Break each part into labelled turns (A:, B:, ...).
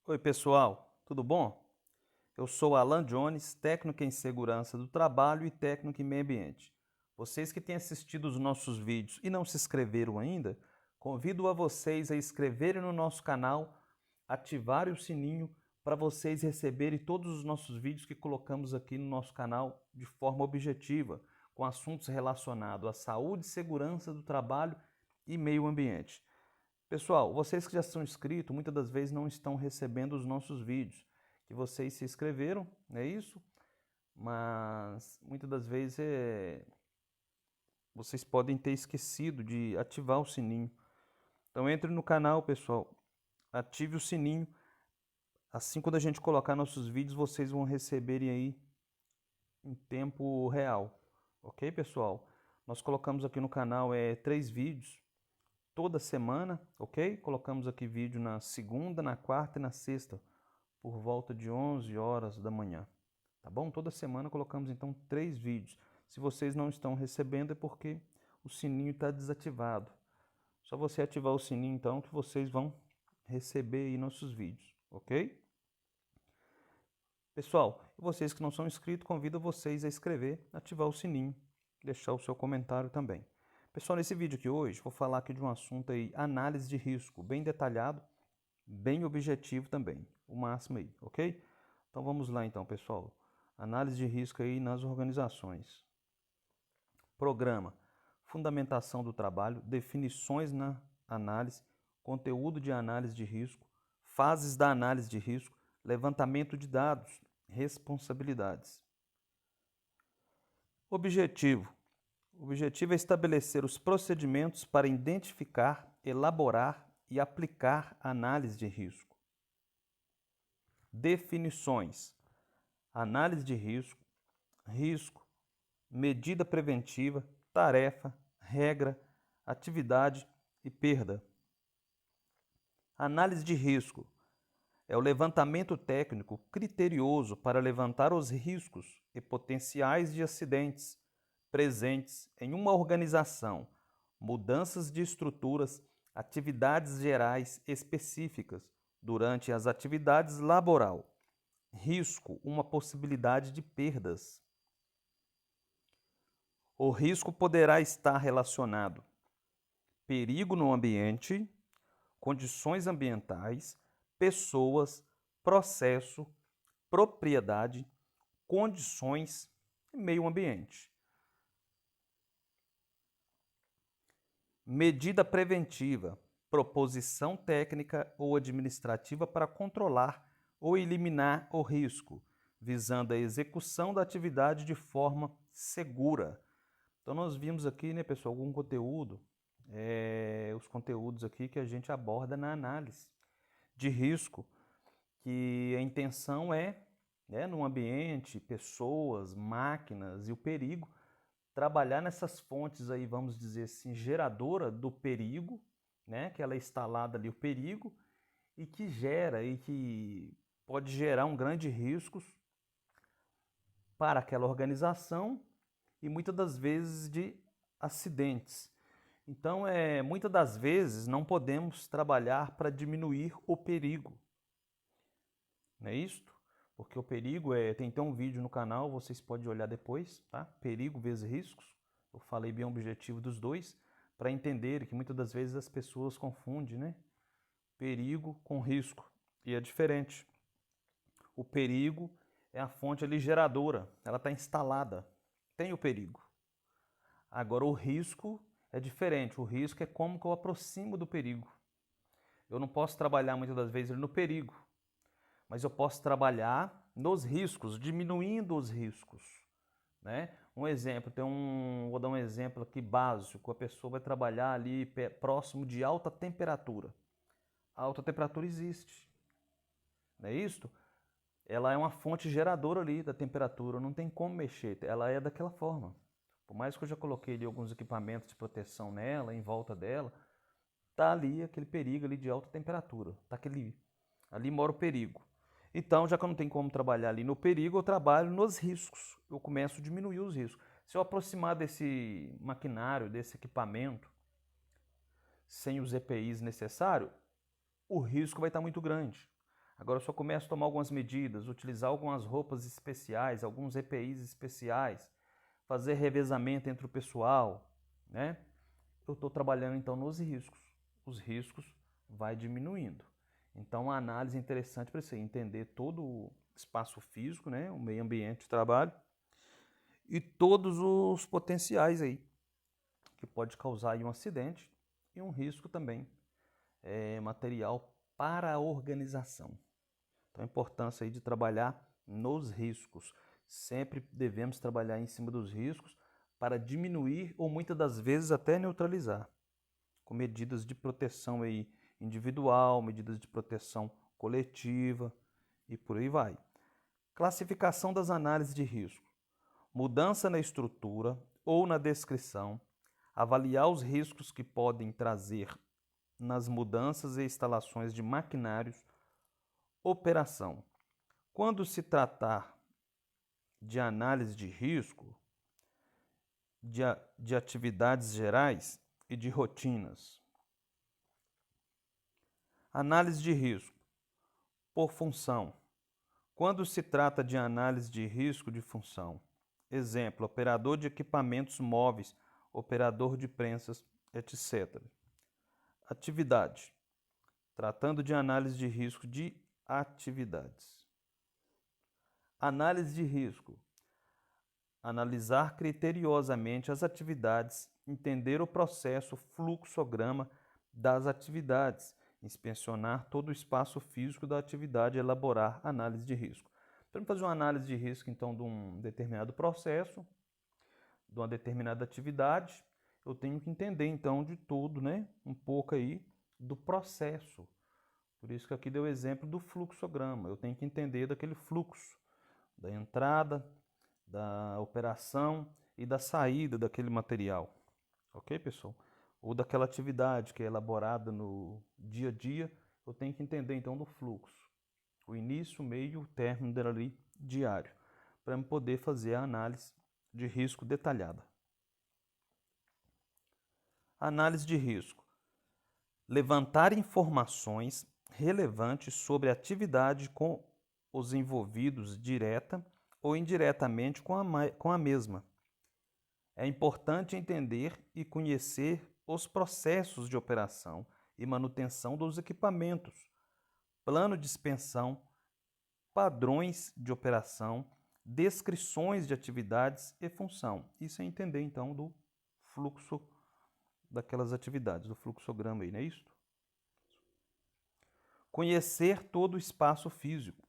A: Oi, pessoal, tudo bom? Eu sou Alan Jones, técnico em segurança do trabalho e técnico em meio ambiente. Vocês que têm assistido os nossos vídeos e não se inscreveram ainda, convido a vocês a inscreverem no nosso canal, ativarem o sininho para vocês receberem todos os nossos vídeos que colocamos aqui no nosso canal de forma objetiva, com assuntos relacionados à saúde e segurança do trabalho e meio ambiente. Pessoal, vocês que já são inscritos, muitas das vezes não estão recebendo os nossos vídeos, que vocês se inscreveram, não é isso? Mas muitas das vezes vocês podem ter esquecido de ativar o sininho. Então entre no canal, pessoal, ative o sininho. Assim quando a gente colocar nossos vídeos, vocês vão receberem aí em tempo real. Ok, pessoal? Nós colocamos aqui no canal 3 vídeos toda semana, ok? Colocamos aqui vídeo na segunda, na quarta e na sexta, por volta de 11 horas da manhã, tá bom? Toda semana colocamos então 3 vídeos. Se vocês não estão recebendo é porque o sininho está desativado. Só você ativar o sininho então que vocês vão receber aí nossos vídeos, ok? Pessoal, vocês que não são inscritos, convido vocês a inscrever, ativar o sininho, deixar o seu comentário também. Pessoal, nesse vídeo aqui hoje, vou falar aqui de um assunto aí, análise de risco, bem detalhado, bem objetivo também, o máximo aí, ok? Então vamos lá então, pessoal. Análise de risco aí nas organizações. Programa, fundamentação do trabalho, definições na análise, conteúdo de análise de risco, fases da análise de risco, levantamento de dados, responsabilidades. Objetivo. O objetivo é estabelecer os procedimentos para identificar, elaborar e aplicar análise de risco. Definições: análise de risco, risco, medida preventiva, tarefa, regra, atividade e perda. Análise de risco é o levantamento técnico criterioso para levantar os riscos e potenciais de acidentes presentes em uma organização, mudanças de estruturas, atividades gerais específicas durante as atividades laboral. Risco, uma possibilidade de perdas. O risco poderá estar relacionado perigo no ambiente, condições ambientais, pessoas, processo, propriedade, condições e meio ambiente. Medida preventiva, proposição técnica ou administrativa para controlar ou eliminar o risco, visando a execução da atividade de forma segura. Então nós vimos aqui, né, pessoal, algum conteúdo, os conteúdos aqui que a gente aborda na análise de risco, que a intenção é, né, no ambiente, pessoas, máquinas e o perigo, trabalhar nessas fontes aí, vamos dizer assim, geradora do perigo, né, que ela é instalada ali o perigo e que gera e que pode gerar um grande risco para aquela organização e muitas das vezes de acidentes. Então, muitas das vezes não podemos trabalhar para diminuir o perigo, não é isto? Porque o perigo tem até um vídeo no canal, vocês podem olhar depois, tá? Perigo vezes riscos. Eu falei bem o objetivo dos dois, para entender que muitas das vezes as pessoas confundem, né? Perigo com risco. E é diferente. O perigo é a fonte ali geradora, ela está instalada, tem o perigo. Agora o risco é diferente, o risco é como que eu aproximo do perigo. Eu não posso trabalhar muitas das vezes no perigo, mas eu posso trabalhar nos riscos, diminuindo os riscos, né? Um exemplo, vou dar um exemplo aqui básico, a pessoa vai trabalhar ali próximo de alta temperatura. A alta temperatura existe, não é isso? Ela é uma fonte geradora ali da temperatura, não tem como mexer, ela é daquela forma. Por mais que eu já coloquei ali alguns equipamentos de proteção nela, em volta dela, tá ali aquele perigo ali de alta temperatura, tá ali mora o perigo. Então, já que eu não tenho como trabalhar ali no perigo, eu trabalho nos riscos. Eu começo a diminuir os riscos. Se eu aproximar desse maquinário, desse equipamento, sem os EPIs necessários, o risco vai estar muito grande. Agora eu só começo a tomar algumas medidas, utilizar algumas roupas especiais, alguns EPIs especiais, fazer revezamento entre o pessoal, né? Eu estou trabalhando então nos riscos. Os riscos vai diminuindo. Então a análise é interessante para você entender todo o espaço físico, né? O meio ambiente de trabalho e todos os potenciais aí que pode causar aí um acidente e um risco também material para a organização. Então, a importância aí de trabalhar nos riscos. Sempre devemos trabalhar em cima dos riscos para diminuir ou muitas das vezes até neutralizar, com medidas de proteção aí individual, medidas de proteção coletiva e por aí vai. Classificação das análises de risco. Mudança na estrutura ou na descrição. Avaliar os riscos que podem trazer nas mudanças e instalações de maquinários. Operação. Quando se tratar de análise de risco, de atividades gerais e de rotinas. Análise de risco por função. Quando se trata de análise de risco de função, exemplo, operador de equipamentos móveis, operador de prensas, etc. Atividade. Tratando de análise de risco de atividades. Análise de risco. Analisar criteriosamente as atividades, entender o processo, fluxograma das atividades, inspecionar todo o espaço físico da atividade e elaborar análise de risco. Para fazer uma análise de risco, então, de um determinado processo, de uma determinada atividade, eu tenho que entender, então, de tudo, né? Um pouco aí do processo. Por isso que aqui deu o exemplo do fluxograma. Eu tenho que entender daquele fluxo, da entrada, da operação e da saída daquele material. Ok, pessoal? Ou daquela atividade que é elaborada no dia a dia, eu tenho que entender então do fluxo. O início, o meio e o término dela ali diário, para poder fazer a análise de risco detalhada. Análise de risco. Levantar informações relevantes sobre a atividade com os envolvidos direta ou indiretamente com a mesma. É importante entender e conhecer os processos de operação e manutenção dos equipamentos, plano de expensão, padrões de operação, descrições de atividades e função. Isso é entender, então, do fluxo daquelas atividades, do fluxograma aí, não é isso? Conhecer todo o espaço físico,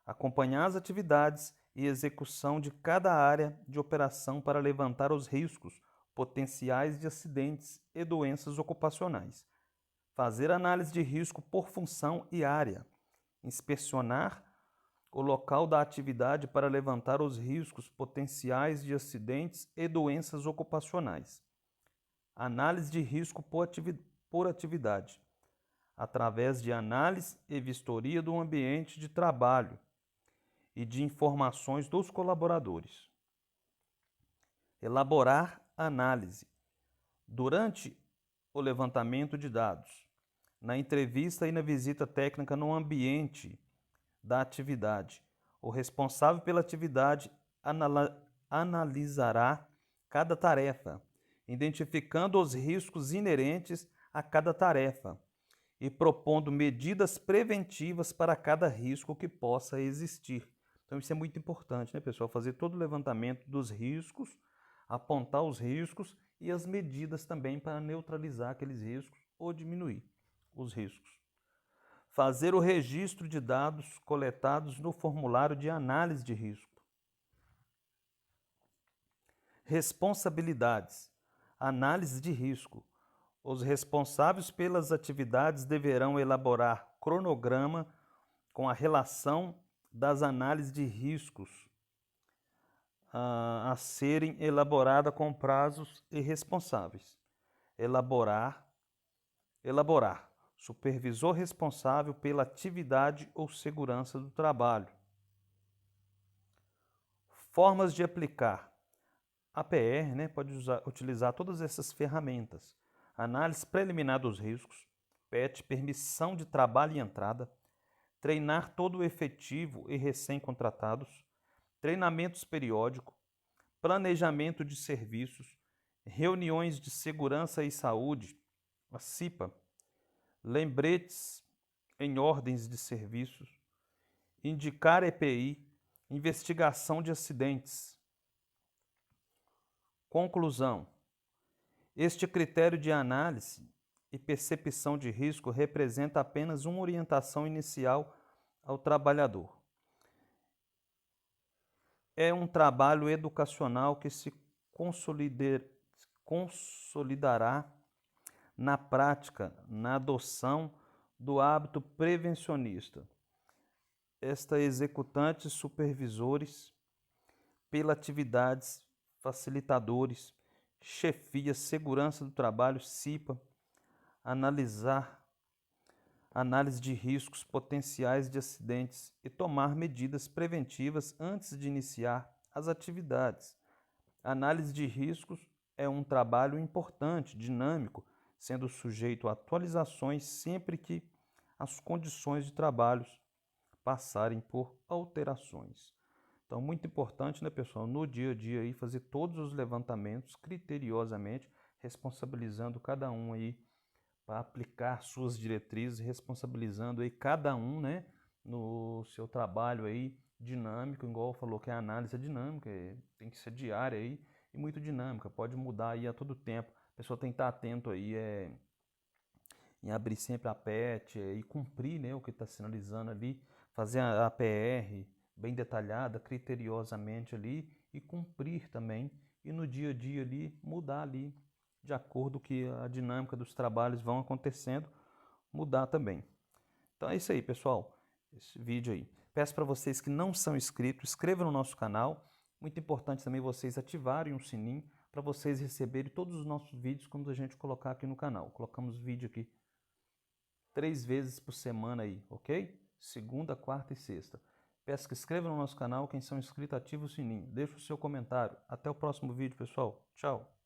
A: acompanhar as atividades e execução de cada área de operação para levantar os riscos potenciais de acidentes e doenças ocupacionais. Fazer análise de risco por função e área. Inspecionar o local da atividade para levantar os riscos potenciais de acidentes e doenças ocupacionais. Análise de risco por atividade. Através de análise e vistoria do ambiente de trabalho e de informações dos colaboradores. Elaborar análise. Durante o levantamento de dados, na entrevista e na visita técnica no ambiente da atividade, o responsável pela atividade analisará cada tarefa, identificando os riscos inerentes a cada tarefa e propondo medidas preventivas para cada risco que possa existir. Então isso é muito importante, né, pessoal? Fazer todo o levantamento dos riscos, apontar os riscos e as medidas também para neutralizar aqueles riscos ou diminuir os riscos. Fazer o registro de dados coletados no formulário de análise de risco. Responsabilidades. Análise de risco. Os responsáveis pelas atividades deverão elaborar cronograma com a relação das análises de riscos a serem elaborada com prazos e responsáveis. Elaborar. Supervisor responsável pela atividade ou segurança do trabalho. Formas de aplicar. A PR, né, pode utilizar todas essas ferramentas. Análise preliminar dos riscos, PET, permissão de trabalho e entrada, treinar todo o efetivo e recém-contratados, treinamentos periódicos, planejamento de serviços, reuniões de segurança e saúde, a CIPA, lembretes em ordens de serviços, indicar EPI, investigação de acidentes. Conclusão: este critério de análise e percepção de risco representa apenas uma orientação inicial ao trabalhador. É um trabalho educacional que se consolidará na prática, na adoção do hábito prevencionista. Esta executantes supervisores, pela atividades, facilitadores, chefia, segurança do trabalho, CIPA, análise de riscos potenciais de acidentes e tomar medidas preventivas antes de iniciar as atividades. Análise de riscos é um trabalho importante, dinâmico, sendo sujeito a atualizações sempre que as condições de trabalho passarem por alterações. Então, muito importante, né, pessoal, no dia a dia aí, fazer todos os levantamentos criteriosamente, responsabilizando cada um aí para aplicar suas diretrizes, responsabilizando aí cada um, né, no seu trabalho aí dinâmico, igual falou que a análise é dinâmica, tem que ser diária aí e muito dinâmica, pode mudar aí a todo tempo. A pessoa tem que estar atento aí em abrir sempre a PET e cumprir, né, o que está sinalizando ali, fazer a PR bem detalhada, criteriosamente ali e cumprir também e no dia a dia ali mudar ali de acordo com que a dinâmica dos trabalhos vão acontecendo, mudar também. Então é isso aí, pessoal, esse vídeo aí. Peço para vocês que não são inscritos, inscrevam no nosso canal. Muito importante também vocês ativarem o sininho para vocês receberem todos os nossos vídeos quando a gente colocar aqui no canal. Colocamos vídeo aqui 3 vezes por semana aí, ok? Segunda, quarta e sexta. Peço que inscrevam no nosso canal, quem são inscritos, ative o sininho. Deixe o seu comentário. Até o próximo vídeo, pessoal. Tchau!